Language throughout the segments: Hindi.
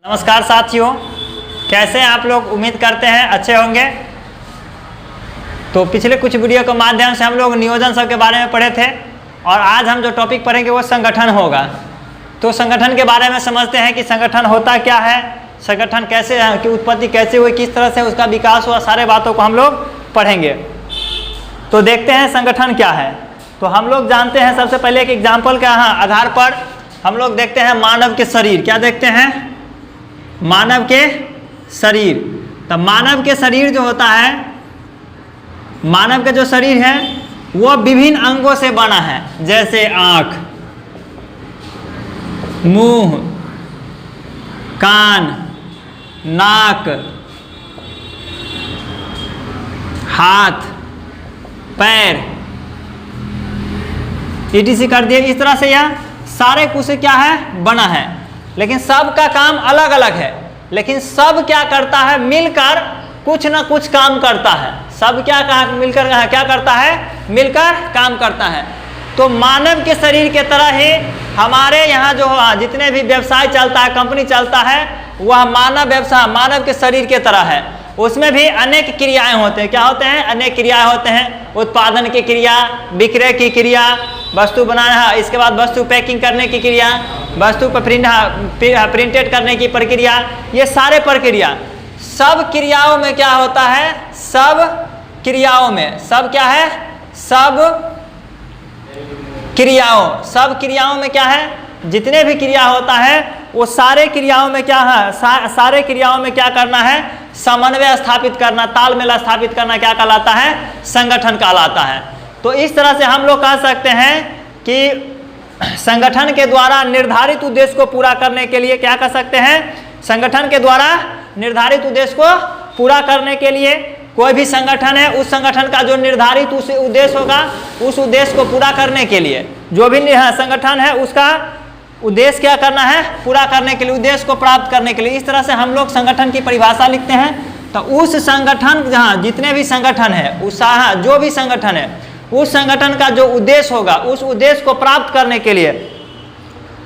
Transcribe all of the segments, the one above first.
नमस्कार साथियों, कैसे हैं आप लोग। उम्मीद करते हैं अच्छे होंगे। तो पिछले कुछ वीडियो के माध्यम से हम लोग नियोजन सब के बारे में पढ़े थे और आज हम जो टॉपिक पढ़ेंगे वो संगठन होगा। तो संगठन के बारे में समझते हैं कि संगठन होता क्या है, संगठन कैसे की उत्पत्ति कैसे हुई, किस तरह से उसका विकास हुआ, सारे बातों को हम लोग पढ़ेंगे। तो देखते हैं संगठन क्या है। तो हम लोग जानते हैं सबसे पहले एक एग्जाम्पल के आधार पर हम लोग देखते हैं मानव के शरीर। क्या देखते हैं? मानव के शरीर। तो मानव के शरीर जो होता है, मानव का जो शरीर है वो विभिन्न अंगों से बना है, जैसे आँख, मुंह, कान, नाक, हाथ, पैर, ETC कर दिए। इस तरह से यह सारे कुछ से क्या है, बना है। लेकिन सब का काम अलग अलग है, लेकिन सब क्या करता है, मिलकर कुछ ना कुछ काम करता है। सब क्या मिलकर क्या करता है, मिलकर काम करता है। तो मानव के शरीर के तरह ही हमारे यहाँ जो जितने भी व्यवसाय चलता है, कंपनी चलता है, वह मानव व्यवसाय मानव के शरीर के तरह है। उसमें भी अनेक क्रियाएं होते हैं। क्या होते हैं? अनेक क्रियाएं होते हैं। उत्पादन की क्रिया, विक्रय की क्रिया, वस्तु बनाना, इसके बाद वस्तु पैकिंग करने की क्रिया, वस्तु पर प्रिंटेड करने की प्रक्रिया, ये सारे प्रक्रिया। सब क्रियाओं में क्या होता है, सब क्रियाओं में, सब क्या है, सब क्रियाओं में क्या है, जितने भी क्रिया होता है वो सारे क्रियाओं में क्या है, सारे क्रियाओं में क्या करना है, समन्वय स्थापित करना, तालमेल स्थापित करना क्या कहलाता है, संगठन कहलाता है। तो इस तरह से हम लोग कह सकते हैं कि संगठन के द्वारा निर्धारित उद्देश्य को पूरा करने के लिए क्या कर सकते हैं, संगठन के द्वारा निर्धारित उद्देश्य को पूरा करने के लिए कोई भी संगठन है, उस संगठन का जो निर्धारित उस उद्देश्य होगा, उस उद्देश्य को पूरा करने के लिए जो भी संगठन है उसका उद्देश्य क्या करना है, पूरा करने के लिए, उद्देश्य को प्राप्त करने के लिए। इस तरह से हम लोग संगठन की परिभाषा लिखते हैं। तो उस संगठन जहाँ जितने भी संगठन है, उस जो भी संगठन है, उस संगठन का जो उद्देश्य होगा, उस उद्देश्य को प्राप्त करने के लिए,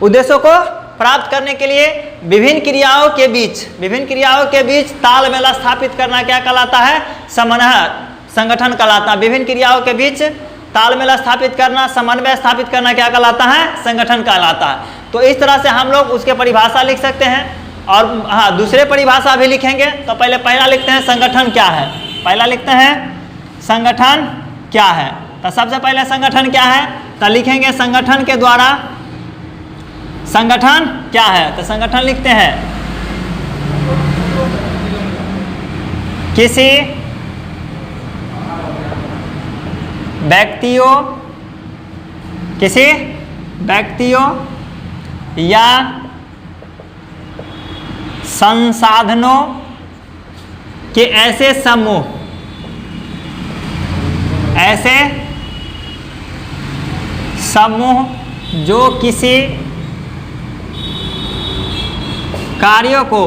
उद्देश्यों को प्राप्त करने के लिए विभिन्न क्रियाओं के बीच तालमेल स्थापित करना क्या कहलाता है, समन्वय संगठन कहलाता है। विभिन्न क्रियाओं के बीच तालमेल स्थापित करना, समन्वय स्थापित करना क्या कहलाता है, संगठन कहलाता है। तो इस तरह से हम लोग उसके परिभाषा लिख सकते हैं और दूसरे परिभाषा भी लिखेंगे। तो पहला लिखते हैं संगठन क्या है। पहला लिखते हैं संगठन क्या है। तो सबसे पहले संगठन क्या है, तो लिखेंगे संगठन के द्वारा, संगठन क्या है। तो संगठन लिखते हैं किसी व्यक्तियों या संसाधनों के ऐसे समूह जो किसी कार्यों को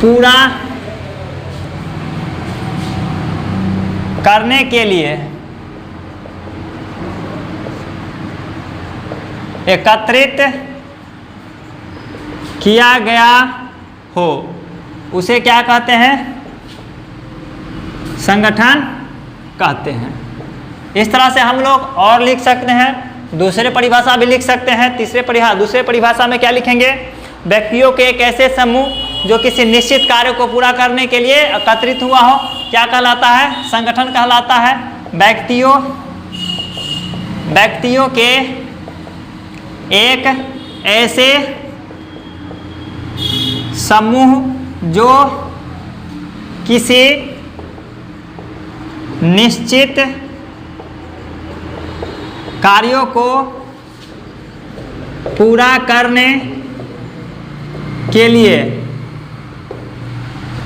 पूरा करने के लिए एकत्रित किया गया हो, उसे क्या कहते हैं, संगठन कहते हैं। इस तरह से हम लोग और लिख सकते हैं, दूसरे परिभाषा भी लिख सकते हैं। दूसरे परिभाषा में क्या लिखेंगे, व्यक्तियों के एक ऐसे समूह जो किसी निश्चित कार्य को पूरा करने के लिए एकत्रित हुआ हो, क्या कहलाता है, संगठन कहलाता है। व्यक्तियों के एक ऐसे समूह जो किसी निश्चित कार्यों को पूरा करने के लिए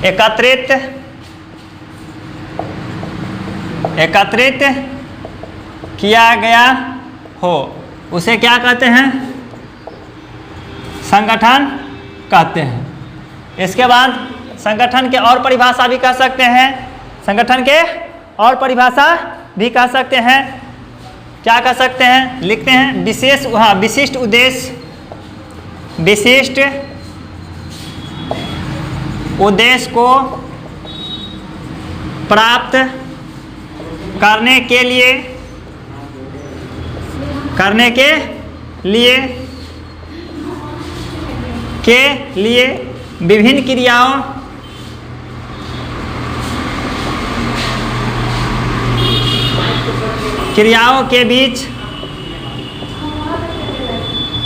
एकत्रित किया गया हो, उसे क्या कहते हैं, संगठन कहते हैं। इसके बाद संगठन के और परिभाषा भी कह सकते हैं, संगठन के और परिभाषा भी कह सकते हैं। क्या कह सकते हैं, लिखते हैं विशिष्ट उद्देश्य विशिष्ट उद्देश्य को प्राप्त करने के लिए विभिन्न क्रियाओं के बीच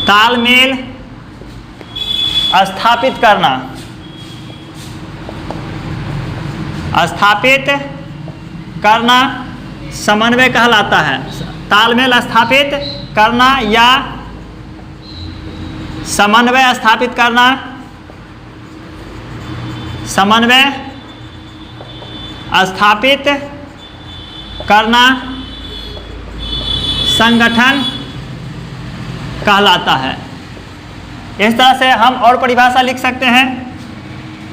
तालमेल स्थापित करना समन्वय कहलाता है। तालमेल स्थापित करना या समन्वय स्थापित करना, समन्वय स्थापित करना संगठन कहलाता है। इस तरह से हम और परिभाषा लिख सकते हैं।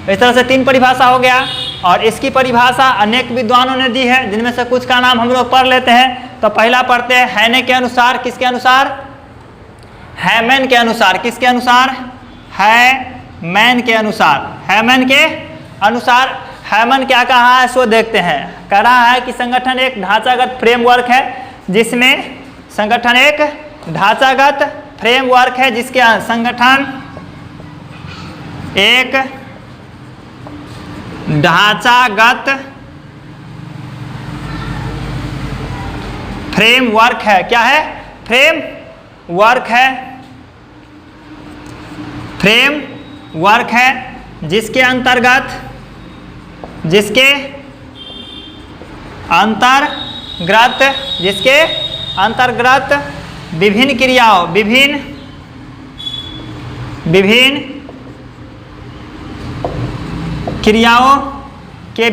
इस तरह से 3 परिभाषा हो गया और इसकी परिभाषा अनेक विद्वानों ने दी है, जिनमें से कुछ का नाम हम लोग पढ़ लेते हैं। तो पहला पढ़ते हैं हैने के अनुसार, किसके अनुसार? हैमन के अनुसार। किसके अनुसार? हैमन के अनुसार। हैमन के अनुसार हैमन क्या कहा है सो देखते हैं। कह रहा है कि संगठन एक ढांचागत फ्रेमवर्क है, जिसमें संगठन एक ढांचागत फ्रेमवर्क है जिसके संगठन एक ढांचागत फ्रेमवर्क है। क्या है? फ्रेमवर्क है। फ्रेमवर्क है जिसके अंतर्गत विभिन्न क्रियाओं के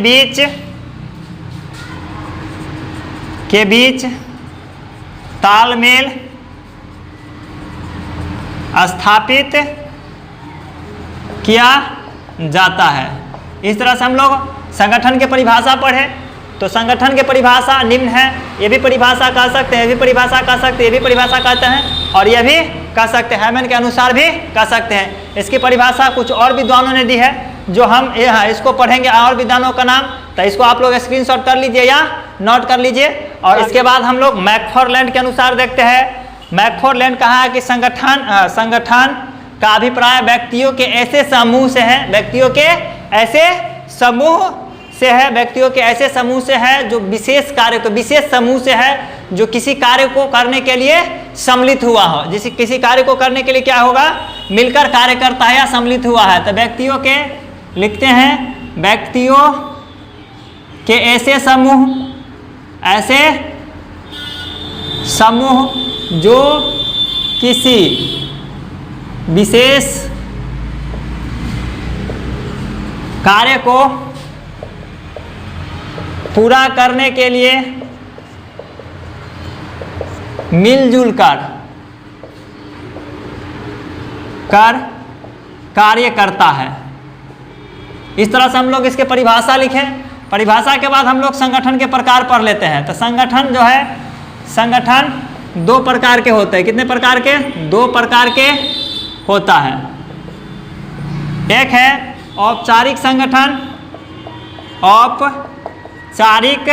बीच तालमेल स्थापित किया जाता है। इस तरह से हम लोग संगठन के परिभाषा पढ़े। तो संगठन के परिभाषा निम्न है। ये भी परिभाषा कह सकते हैं, ये भी परिभाषा कह सकते हैं, ये भी परिभाषा कहते हैं और ये भी कह सकते हैं। हैमन के अनुसार भी कह सकते हैं। इसकी परिभाषा कुछ और विद्वानों ने दी है, जो हम इसको पढ़ेंगे और विद्वानों का नाम। तो इसको आप लोग स्क्रीनशॉट कर लीजिए या नोट कर लीजिए। और इसके बाद हम लोग मैकफार्लैंड के अनुसार देखते हैं। मैकफार्लैंड कहा है कि संगठन का अभिप्राय व्यक्तियों के ऐसे समूह से है, व्यक्तियों के ऐसे समूह से है जो विशेष कार्य को, विशेष समूह से है जो किसी कार्य को करने के लिए सम्मिलित हुआ हो। जैसे किसी कार्य को करने के लिए क्या होगा? मिलकर कार्य करता है या सम्मिलित हुआ है। तो व्यक्तियों के लिखते हैं, व्यक्तियों के ऐसे समूह जो किसी विशेष कार्य को पूरा करने के लिए मिलजुल कर कार्य करता है। इस तरह से हम लोग इसके परिभाषा लिखें। परिभाषा के बाद हम लोग संगठन के प्रकार पढ़ लेते हैं। तो संगठन जो है, संगठन 2 प्रकार के होते हैं। कितने प्रकार के? 2 प्रकार के होता है। एक है औपचारिक संगठन, औपचारिक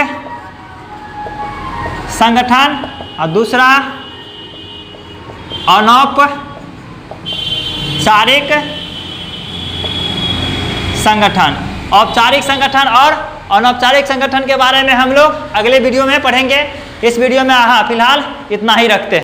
संगठन, और दूसरा अनौपचारिक संगठन। औपचारिक संगठन और अनौपचारिक संगठन के बारे में हम लोग अगले वीडियो में पढ़ेंगे। इस वीडियो में फिलहाल इतना ही रखते हैं।